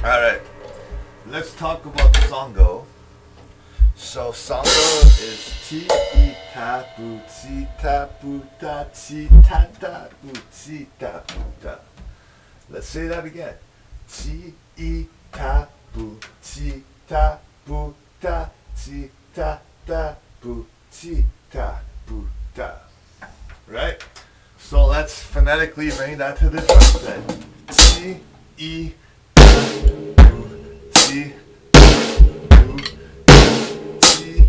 Alright, let's talk about songo. So songo is ti ta bu ti ta bu ta ti ta ta bu ti ta bu ta. Let's say that again. Ti ta bu ti ta bu ta ti ta ta bu ti ta bu ta. Right? So let's phonetically bring that to the drum set. Ti T, U, T, U, T,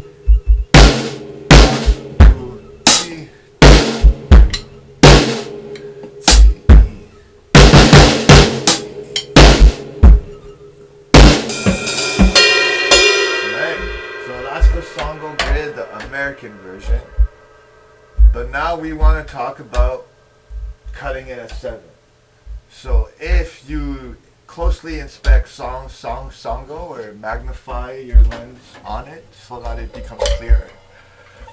Right, so that's the songo grid, the American version. But now we want to talk about cutting it at 7. So if you closely inspect songo or magnify your lens on it so that it becomes clearer,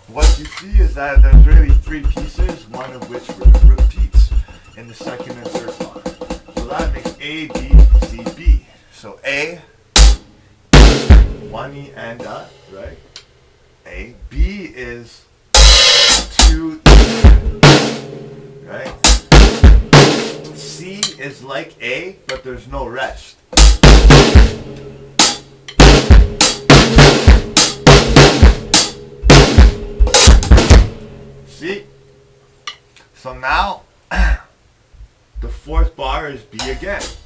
what you see is that there's really 3 pieces, one of which repeats in the second and third bar. So that makes A, B, C, B. So A, 1 E and a, right? A. B is 2 E, right? C is like A, but there's no rest. See? So now, the 4th bar is B again. So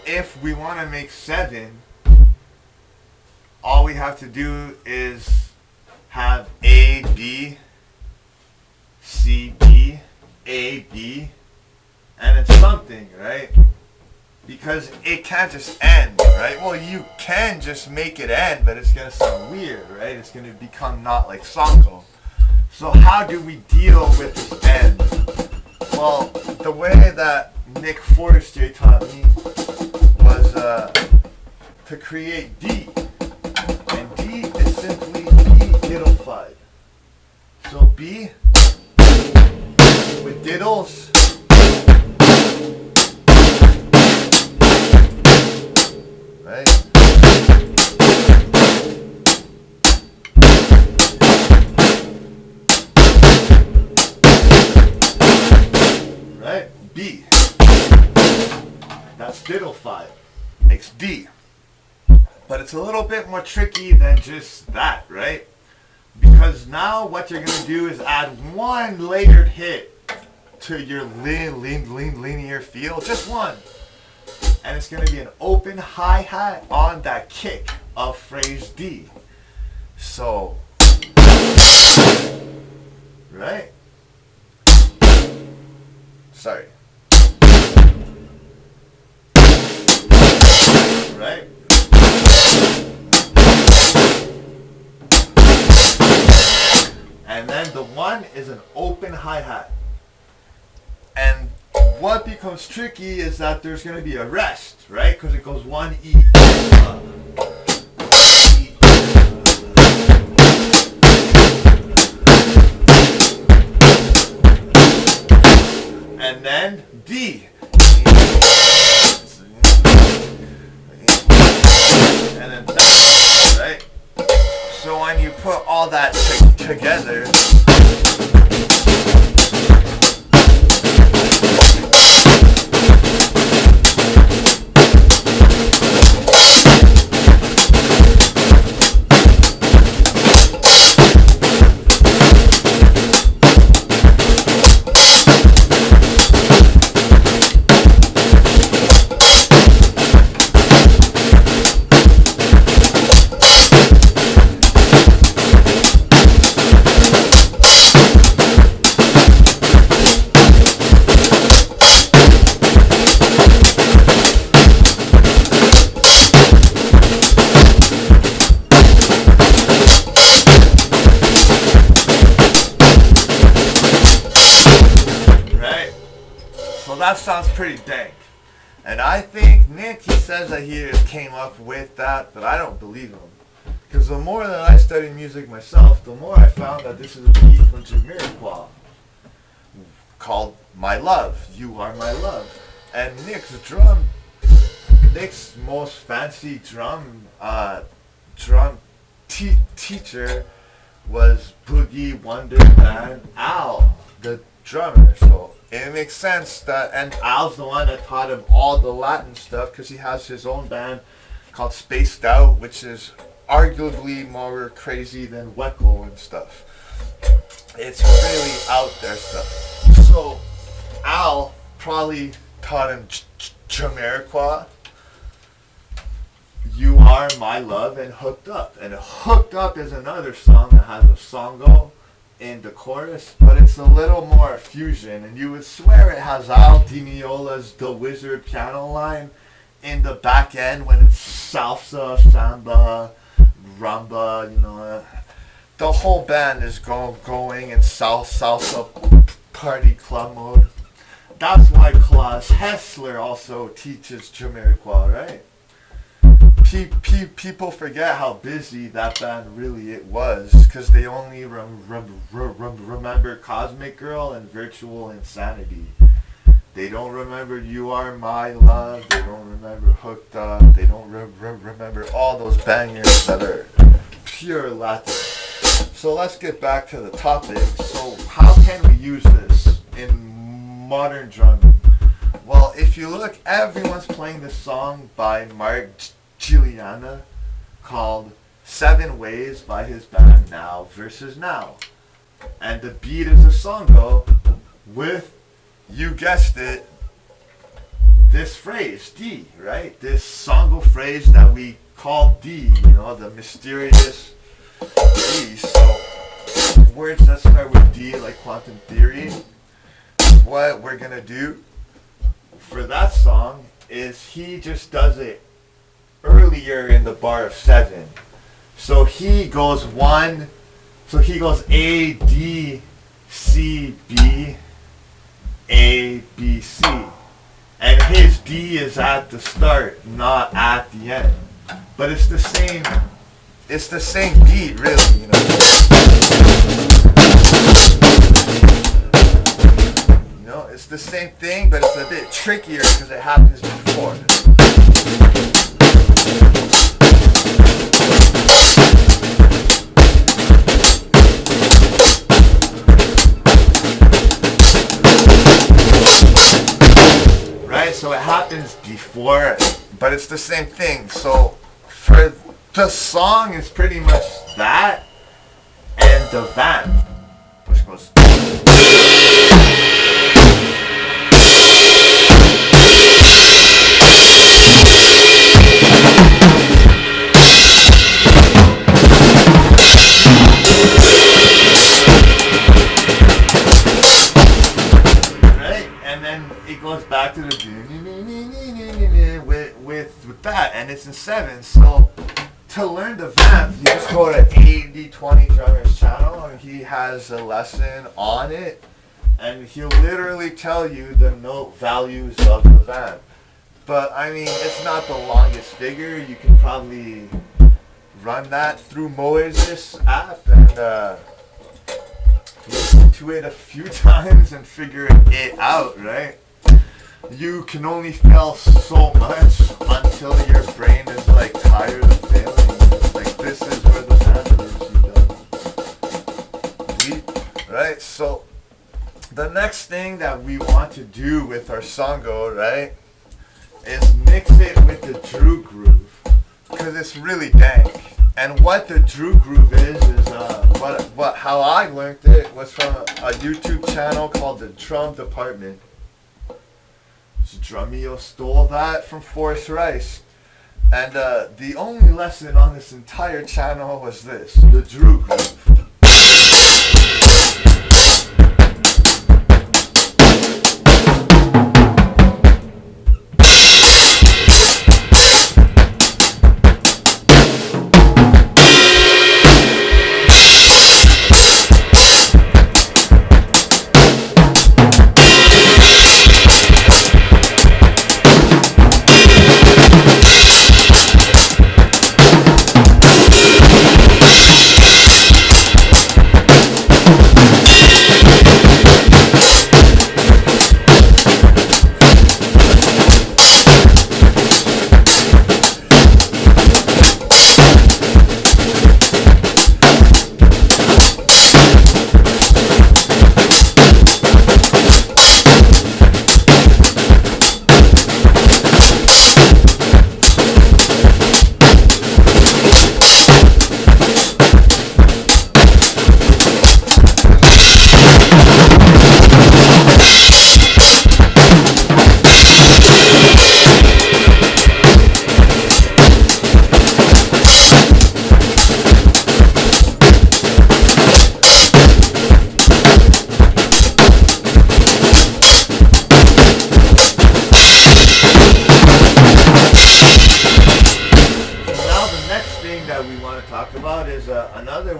if we want to make 7, all we have to do is have A, B, C, B, A, B, and it's something, right? Because it can't just end, right? Well, you can just make it end, but it's going to sound weird, right? It's going to become not like songo. So how do we deal with this end? Well, the way that Nick Forrester taught me was to create D. And D is simply B diddle-fied. So B with diddles, right? Right? B. That's diddle 5. Makes D. But it's a little bit more tricky than just that, right? Because now what you're going to do is add one layered hit to your linear feel. Just one. And it's going to be an open hi-hat on that kick of phrase D. So, right? Sorry. Right? And then the 1 is an open hi-hat. And what becomes tricky is that there's going to be a rest, right? Because it goes 1 E, and then D. And then that, right? So when you put all that together, that sounds pretty dank. And I think Nick, he says that he just came up with that, but I don't believe him. Because the more that I study music myself, the more I found that this is a beat from Jamiroquai called My Love, You Are My Love. And Nick's most fancy drum teacher was Boogie Wonder Man Al, the drummer. So it makes sense that, and Al's the one that taught him all the Latin stuff because he has his own band called Spaced Out, which is arguably more crazy than Wecco and stuff. It's really out there stuff. So Al probably taught him Jamiroquai, You Are My Love, and Hooked Up. And Hooked Up is another song that has a songo in the chorus, but it's a little more fusion, and you would swear it has Al Di Meola's The Wizard piano line in the back end when it's salsa, samba, rumba, the whole band is going in salsa party club mode. That's why Klaus Hessler also teaches Jamiroquai, right? People forget how busy that band really was because they only remember Cosmic Girl and Virtual Insanity. They don't remember You Are My Love. They don't remember Hooked Up. They don't remember all those bangers that are pure Latin. So let's get back to the topic. So how can we use this in modern drumming? Well, if you look, everyone's playing this song by Mark Giuliana called 7 Ways by his band Now Versus Now. And the beat is a songo with, you guessed it, this phrase, D, right? This songo phrase that we call D, the mysterious D. So words that start with D, like quantum theory, what we're going to do for that song is he just does it earlier in the bar of 7. So he goes A, D, C, B, A, B, C. And his D is at the start, not at the end. But it's the same beat, really, It's the same thing, but it's a bit trickier because it happens before. Right, so it happens before, but it's the same thing. So for the song, it's pretty much that and the vamp, which goes. Goes back to the with that, and it's in 7. So to learn the vamp, you just go to 8020 Drummer's channel, and he has a lesson on it, and he'll literally tell you the note values of the vamp. But I mean, it's not the longest figure. You can probably run that through Moises app and listen to it a few times and figure it out, right? You can only fail so much until your brain is like tired of failing. Like, this is where the fantasy does. Right? So the next thing that we want to do with our songo, right, is mix it with the Drew groove, because it's really dank. And what the Drew groove is how I learned it was from a YouTube channel called The Drum Department. Drumeo stole that from Forrest Rice, and the only lesson on this entire channel was this: the Drew groove.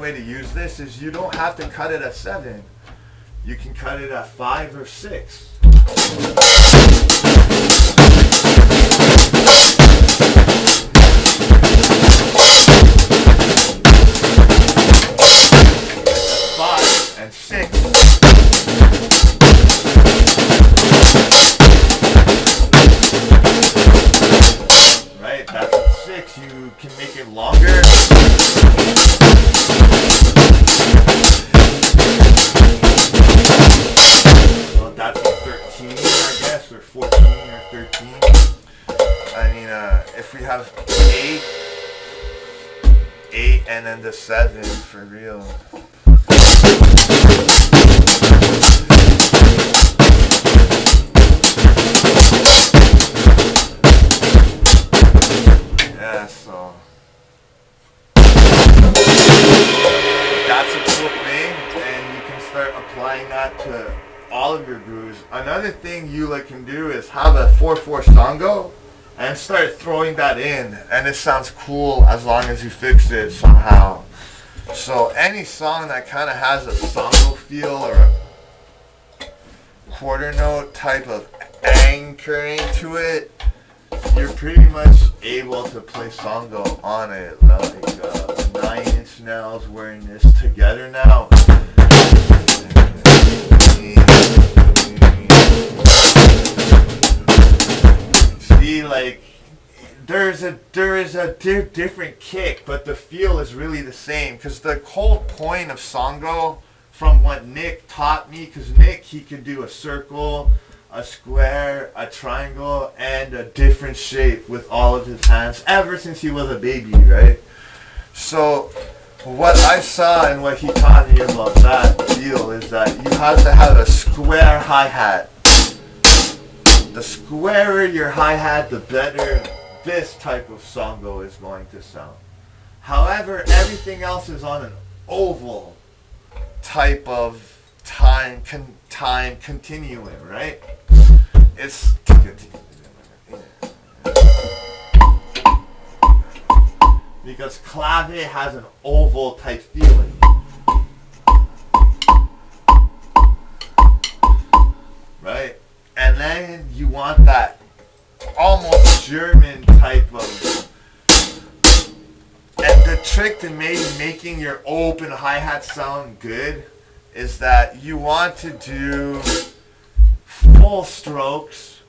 way to use this is you don't have to cut it at 7. You can cut it at 5 or 6. You can make it longer. Well, that's a 13, I guess, or 14 or 13. I mean, if we have 8, and then the 7 for real. So that's a cool thing, and you can start applying that to all of your grooves. Another thing you can do is have a 4/4 songo and start throwing that in, and it sounds cool as long as you fix it somehow. So any song that kind of has a songo feel or a quarter note type of anchoring to it, you're pretty much able to play songo on it. Like 9 Inch Nails wearing this together now. See, like there is a different kick, but the feel is really the same. Because the whole point of songo, from what Nick taught me, because Nick, he could do a circle, a square, a triangle, and a different shape with all of his hands ever since he was a baby, right? So what I saw and what he taught me about that deal is that you have to have a square hi-hat. The squarer your hi-hat, the better this type of songo is going to sound. However, everything else is on an oval type of time continuing, right? It's because clave has an oval type feeling. Right? And then you want that almost German type of. And the trick to making your open hi-hat sound good is that you want to do full strokes,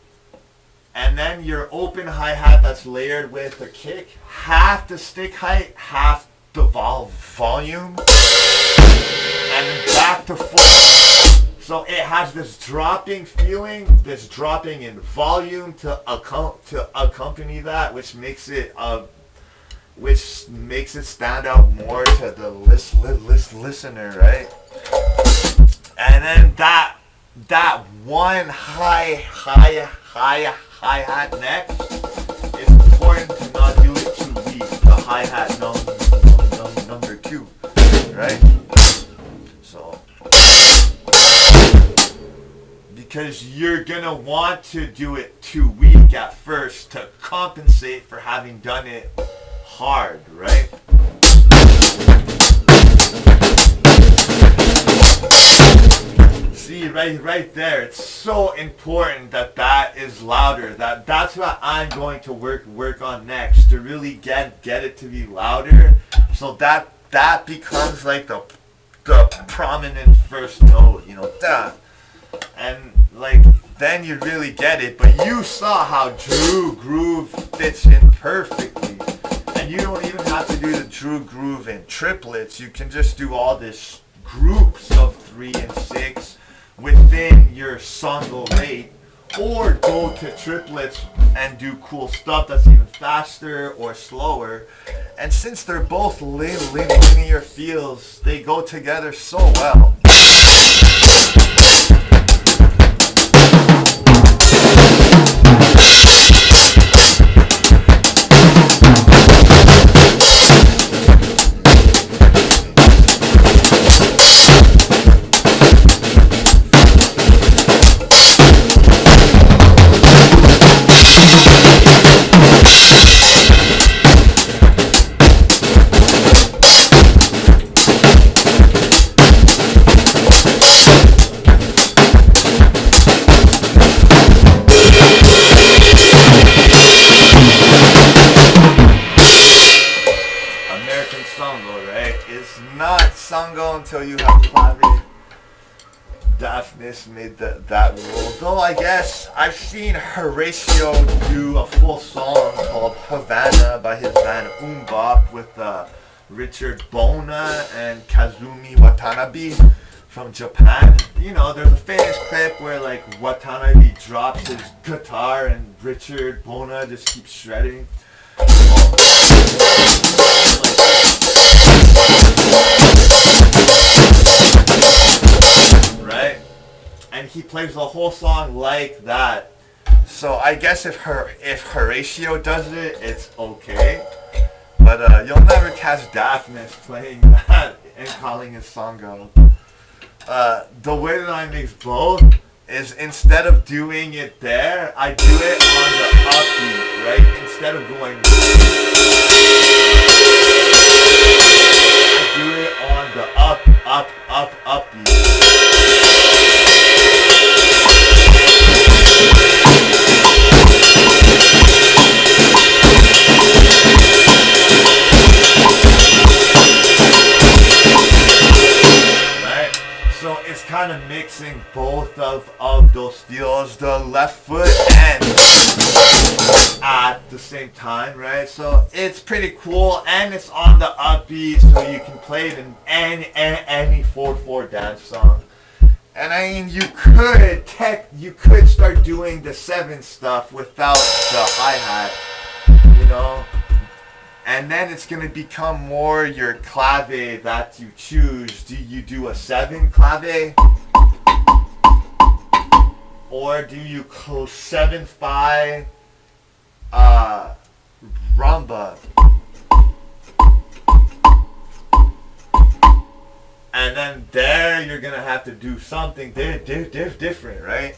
and then your open hi-hat that's layered with a kick, half the stick height, half the volume, and then back to full. So it has this dropping feeling, this dropping in volume to accompany that, which makes it stand out more to the listener, right? And then that one hi-hat next, it's important to not do it too weak. The hi-hat number 2, right? So, because you're gonna want to do it too weak at first to compensate for having done it hard, right? See, right there, it's so important that is louder. That's what I'm going to work on next, to really get it to be louder, so that becomes like the prominent first note, that. And then you really get it. But you saw how groove fits in perfectly. And you don't even have to do the groove in triplets. You can just do all this groups of 3 and 6 within your songo rate, or go to triplets and do cool stuff that's even faster or slower. And since they're both linear feels, they go together so well. Daphnis made that rule. Though I guess I've seen Horatio do a full song called Havana by his band Umbop with Richard Bona and Kazumi Watanabe from Japan. You know, there's a famous clip where like Watanabe drops his guitar and Richard Bona just keeps shredding. Right? And he plays the whole song like that. So I guess if Horatio does it, it's okay. But you'll never catch Daphnis playing that and calling it songo. The way that I mix both is instead of doing it there, I do it on the upbeat, right? Instead of going, I do it on the upbeat. So it's kind of mixing both of those feels, the left foot and at the same time, right? So it's pretty cool, and it's on the upbeat, so you can play it in any 4/4 dance song. And I mean, you could start doing the 7 stuff without the hi-hat, you know? And then it's going to become more your clave that you choose. Do you do a 7 clave? Or do you 7/5 rumba? And then there you're going to have to do something different, right?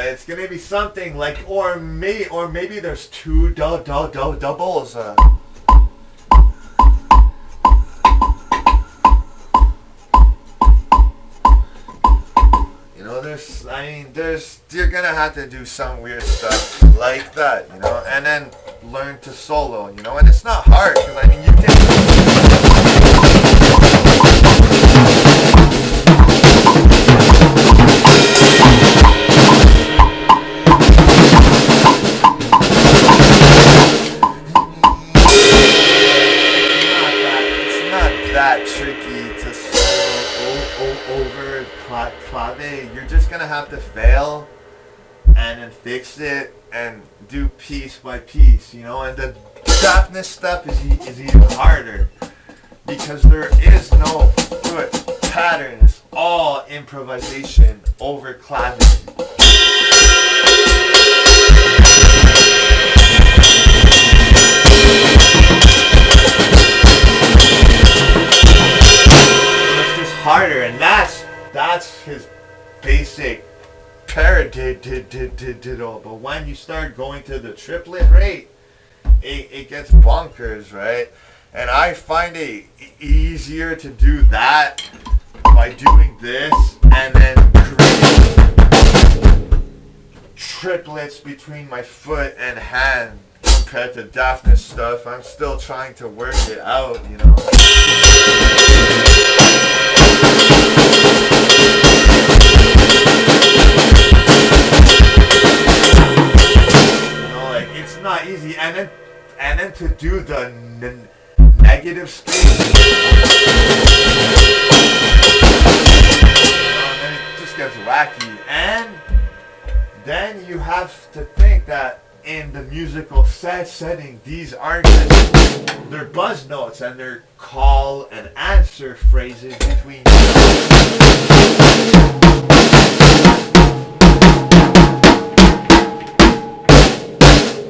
It's gonna be something like, or maybe there's 2 doubles. You know, you're gonna have to do some weird stuff like that, you know, and then learn to solo, you know, and it's not hard, because I mean, you can. Tricky to solo over clave. You're just gonna have to fail and then fix it and do piece by piece, you know. And the Daphnis stuff is even harder because there is no foot pattern. It's all improvisation over clave. Harder, and that's his basic paradiddle. But when you start going to the triplet rate, it gets bonkers, right? And I find it easier to do that by doing this and then create triplets between my foot and hand compared to Daphnis stuff. I'm still trying to work it out, you know. It's not easy, and then to do the negative space, and then it just gets wacky. And then you have to think that in the musical setting, these aren't just, they're buzz notes and they're call and answer phrases between.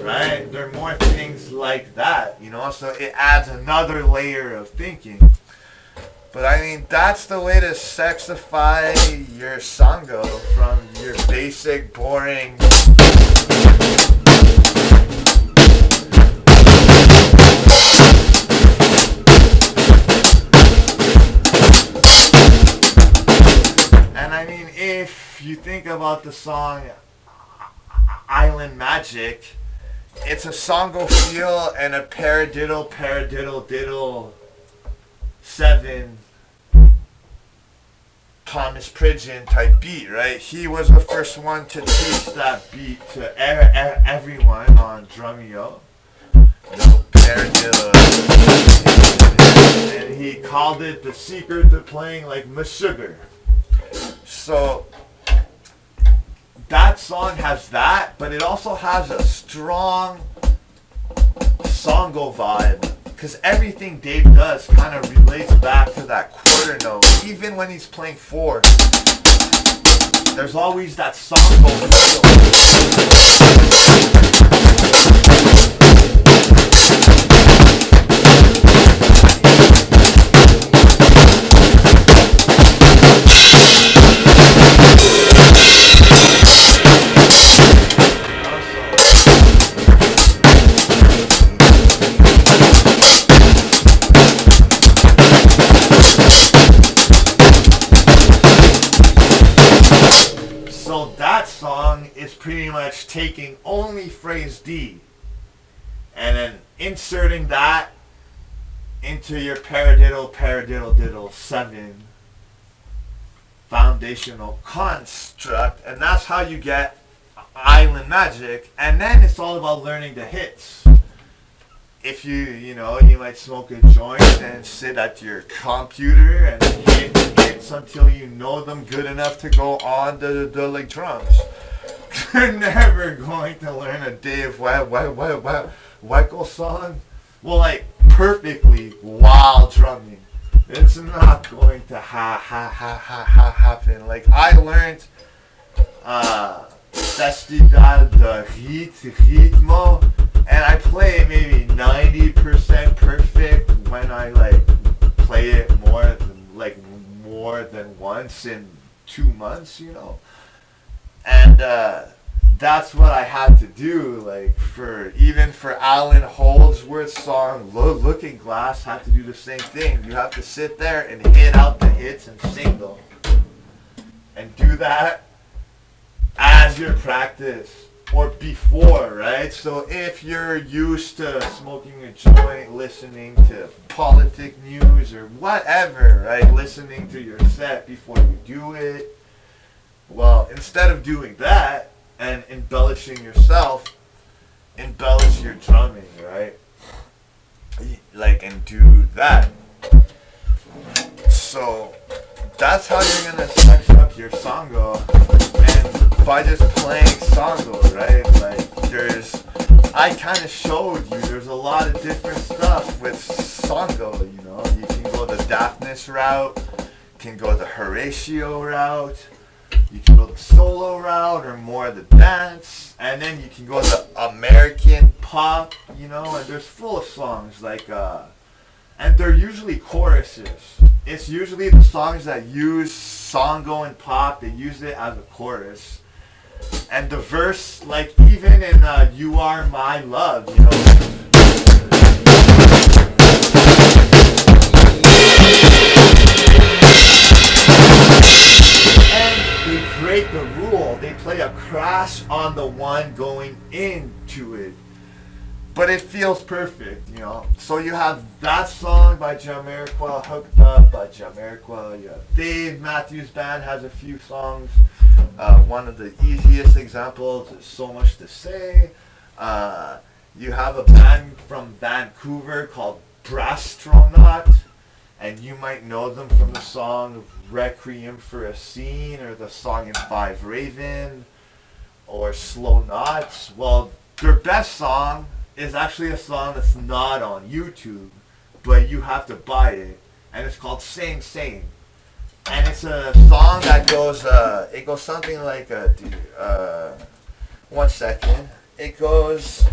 Right? There are more things like that, you know, so it adds another layer of thinking. But I mean, that's the way to sexify your songo from your basic, boring. And I mean, if you think about the song Island Magic, it's a songo feel and a paradiddle, paradiddle, diddle 7 Thomas Pridgeon type beat, right? He was the first one to teach that beat to everyone on drumeo. Paradiddle. And he called it the secret to playing like Meshuggah. So that song has that, but it also has a strong songo vibe. Because everything Dave does kind of relates back to that quarter note. Even when he's playing 4, there's always that songo pretty much taking only phrase D and then inserting that into your paradiddle, paradiddle, diddle 7 foundational construct, and that's how you get island magic. And then it's all about learning the hits. If you might smoke a joint and sit at your computer and hit hits until you know them good enough to go on the like drums. You're never going to learn a Dave Weckl song, well, like perfectly while drumming. It's not going to happen. Like I learned Festival de Ritmo, and I play it maybe 90% perfect when I like play it more than once in 2 months, And that's what I had to do, like for Alan Holdsworth's song Looking Glass, had to do the same thing. You have to sit there and hit out the hits and sing them. And do that as your practice or before, right? So if you're used to smoking a joint, listening to politic news or whatever, right? Listening to your set before you do it. Well, instead of doing that and embellishing yourself, embellish your drumming, right? Like, and do that. So that's how you're gonna sex up your songo, and by just playing songo, right? Like, I kind of showed you, there's a lot of different stuff with songo, You can go the Daphnis route, you can go the Horatio route, you can go the solo route or more the dance, and then you can go the American pop, and there's full of songs like, and they're usually choruses. It's usually the songs that use songo and pop, they use it as a chorus. And the verse, like even in You Are My Love, break the rule. They play a crash on the one going into it, but it feels perfect, So you have that song by Jamiroquai, Hooked Up by Jamiroquai. You have Dave Matthews Band has a few songs. One of the easiest examples is So Much to Say. You have a band from Vancouver called Brastronaut, and you might know them from the song Requiem for a Scene, or the song in Five Raven, or Slow Knots. Well, their best song is actually a song that's not on YouTube, but you have to buy it, and it's called Same Same. And it's a song that goes, it goes something like, 1 second, it goes...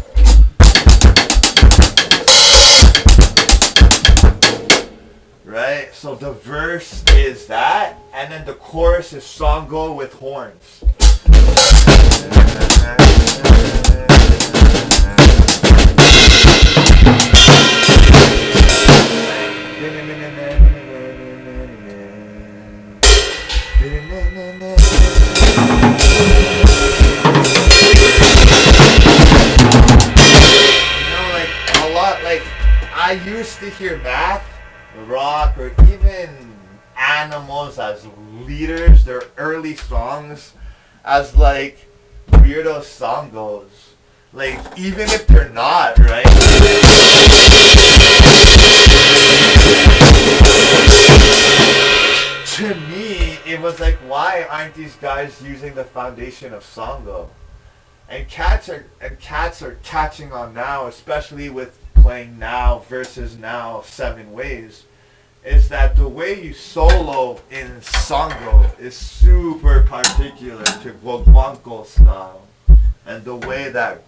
Right, so the verse is that, and then the chorus is songo with horns. used to hear math, rock, or even Animals as leaders, their early songs, as like weirdo songos. Like, even if they're not, right? To me, it was like, why aren't these guys using the foundation of songo? And cats are catching on now, especially with playing now versus now 7 ways. Is that the way you solo in songo is super particular to guaguancó style, and the way that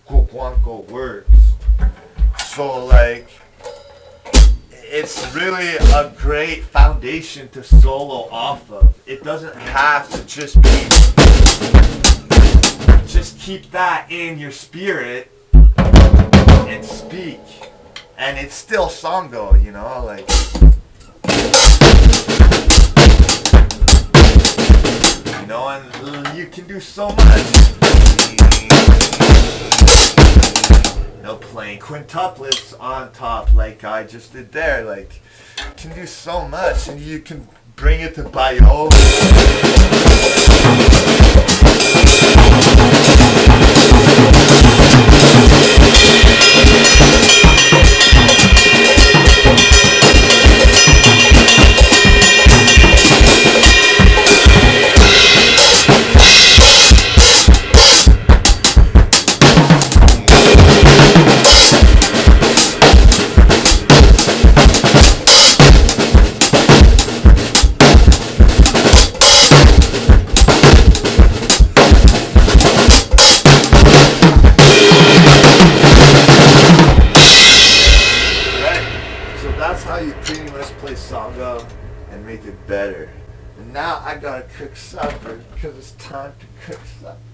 guaguancó works. So like, it's really a great foundation to solo off of. It doesn't have to just keep that in your spirit and speak, and it's still songo, you know, like. You know, and you can do so much. You know, playing quintuplets on top like I just did there. Like, you can do so much, and you can bring it to bayo. Songo and make it better. And now I gotta cook supper because it's time to cook supper.